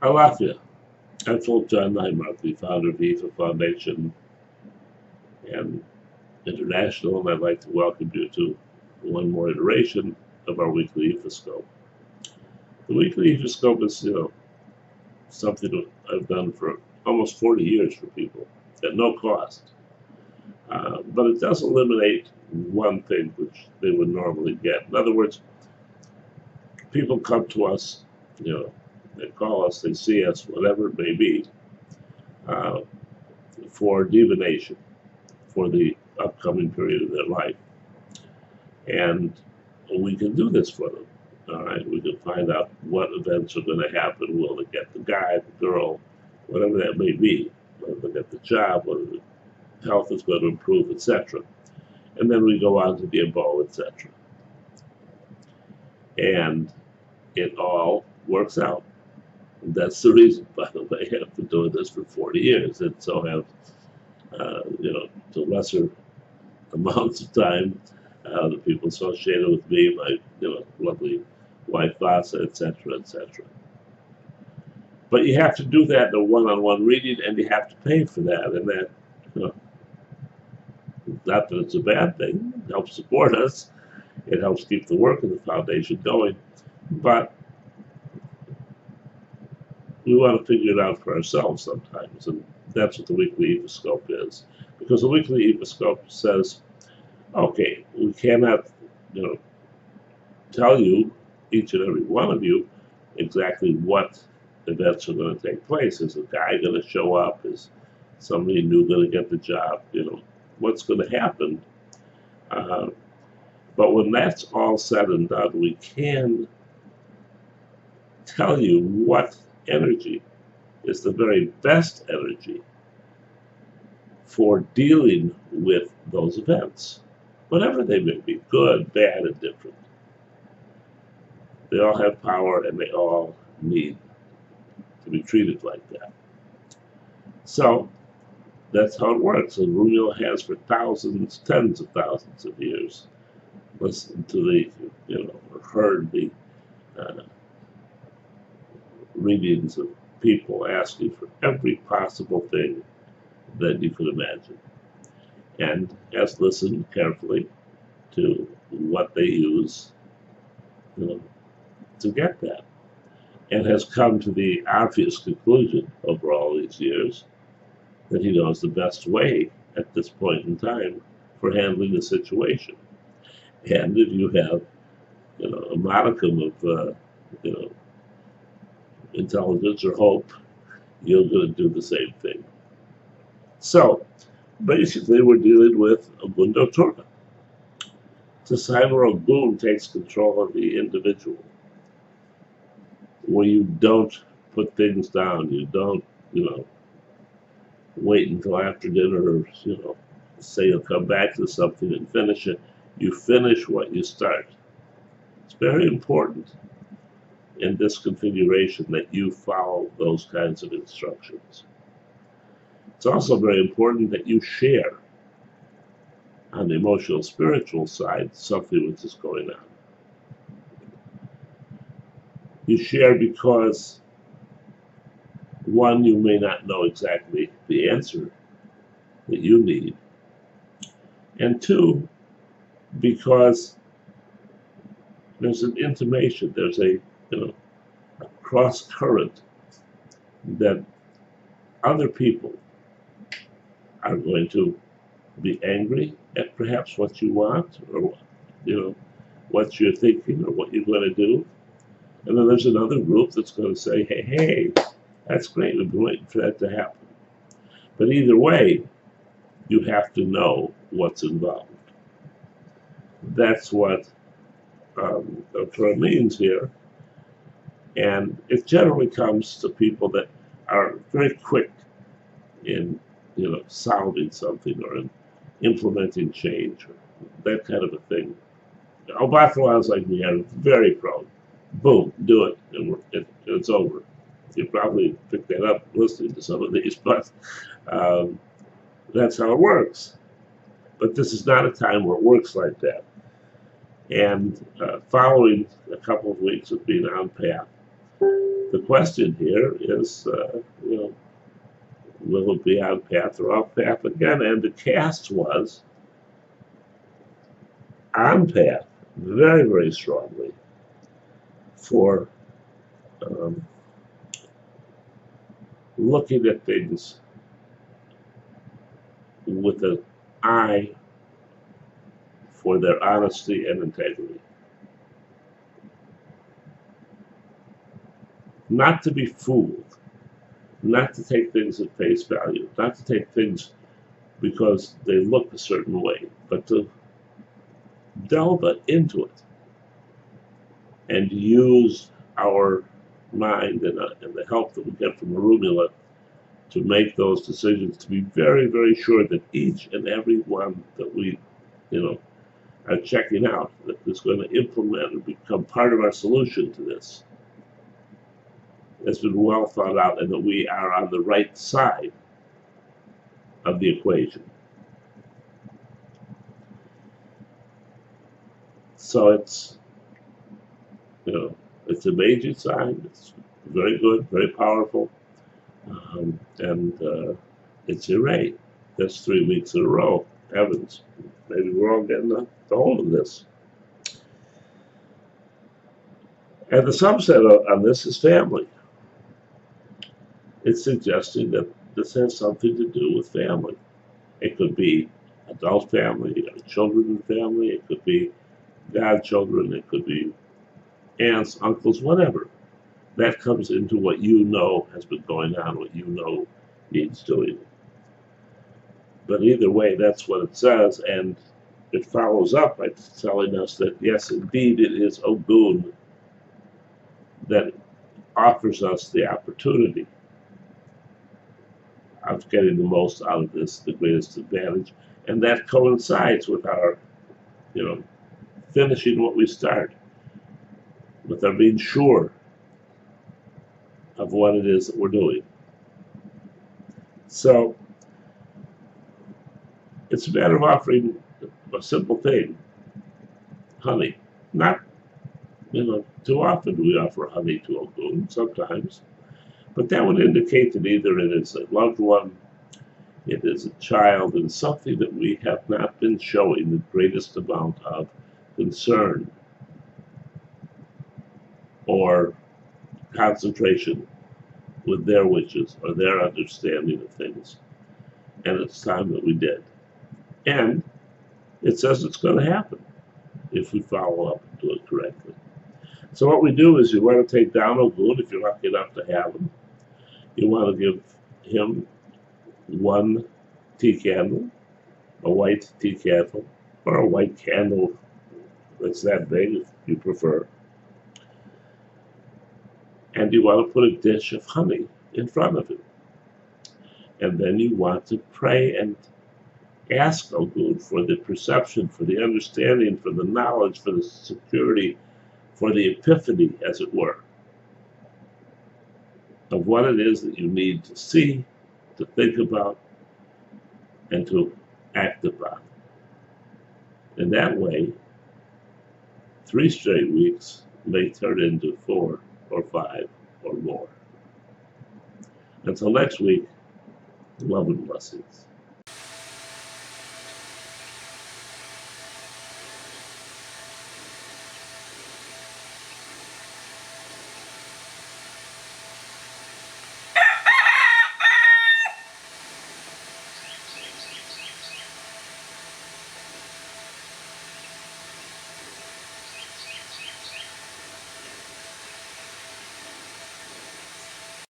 Alafia. I'm Philip John Neimart, the founder of the IFA Foundation and International, and I'd like to welcome you to one more iteration of our weekly ifascope. The weekly ifascope is, something that I've done for almost 40 years for people at no cost. But it does eliminate one thing which they would normally get. In other words, people come to us, they call us, they see us, whatever it may be, for divination for the upcoming period of their life. And we can do this for them. All right, we can find out what events are going to happen. Will they get the guy, the girl, whatever that may be, whether they get the job, whether the health is going to improve, etc. And then we go on to the abode, etc. And it all works out. And that's the reason, by the way, I've been doing this for 40 years, and so have, to lesser amounts of time, the people associated with me, my lovely wife Vasa, etc., etc. But you have to do that in a one-on-one reading, and you have to pay for that, and that, not that it's a bad thing. It helps support us. It helps keep the work of the foundation going, but we want to figure it out for ourselves sometimes, and that's what the weekly ifascope is. Because the weekly ifascope says, okay, we cannot, tell you, each and every one of you, exactly what events are going to take place. Is a guy going to show up? Is somebody new going to get the job? What's going to happen? But when that's all said and done, we can tell you what energy is the very best energy for dealing with those events, whatever they may be, good, bad, and different. They all have power, and they all need to be treated like that. So that's how it works. And Orunmila has for thousands, tens of thousands of years listened to the, or heard the readings of people asking for every possible thing that you could imagine, and has listened carefully to what they use, to get that, and has come to the obvious conclusion over all these years that he knows the best way at this point in time for handling the situation. And if you have, a modicum of, intelligence or hope, you're going to do the same thing. So, basically, we're dealing with a Mundo Turna. It's a sign where a boom takes control of the individual, where you don't put things down, you don't, wait until after dinner, or, say you'll come back to something and finish it. You finish what you start. It's very important in this configuration that you follow those kinds of instructions. It's also very important that you share on the emotional spiritual side something which is going on. You share because, one, you may not know exactly the answer that you need, and two, because there's an intimation, there's a cross current that other people are going to be angry at perhaps what you want, or what you're thinking, or what you're going to do. And then there's another group that's going to say, hey, that's great, we've been waiting for that to happen. But either way, you have to know what's involved. That's what Arula means here. And it generally comes to people that are very quick in, solving something, or in implementing change, or that kind of a thing. Obathalans like me are very prone. Boom, do it, and it's over. You probably picked that up listening to some of these, but that's how it works. But this is not a time where it works like that. And following a couple of weeks of being on path, The question here is, will it be on path or off path again? And the cast was on path very, very strongly for looking at things with an eye for their honesty and integrity. Not to be fooled, not to take things at face value, not to take things because they look a certain way, but to delve into it and use our mind and the help that we get from Orunmila to make those decisions, to be very, very sure that each and every one that we, are checking out, that is going to implement and become part of our solution to this, has been well thought out, and that we are on the right side of the equation. So it's, it's a major sign. It's very good, very powerful, and it's irate. That's 3 weeks in a row. Heavens, maybe we're all getting the hold of this. And the subset on this is family. It's suggesting that this has something to do with family. It could be adult family, children in family. It could be godchildren. It could be aunts, uncles, whatever. That comes into what you know has been going on, what you know needs doing. But either way, that's what it says, and it follows up by telling us that, yes, indeed, it is Ogun that offers us the opportunity of getting the most out of this, the greatest advantage, and that coincides with our, finishing what we start, with our being sure of what it is that we're doing. So it's a matter of offering a simple thing, honey. Not, too often do we offer honey to Ogun, sometimes. But that would indicate that either it is a loved one, it is a child, and something that we have not been showing the greatest amount of concern or concentration with their wishes or their understanding of things. And it's time that we did. And it says it's going to happen if we follow up and do it correctly. So what we do is you want to take down Ogun if you're lucky enough to have him. You want to give him one tea candle, a white tea candle, or a white candle that's that big if you prefer. And you want to put a dish of honey in front of him. And then you want to pray and ask Ogun for the perception, for the understanding, for the knowledge, for the security, for the epiphany, as it were, of what it is that you need to see, to think about, and to act upon. In that way, 3 straight weeks may turn into 4 or 5 or more. Until next week, love and blessings.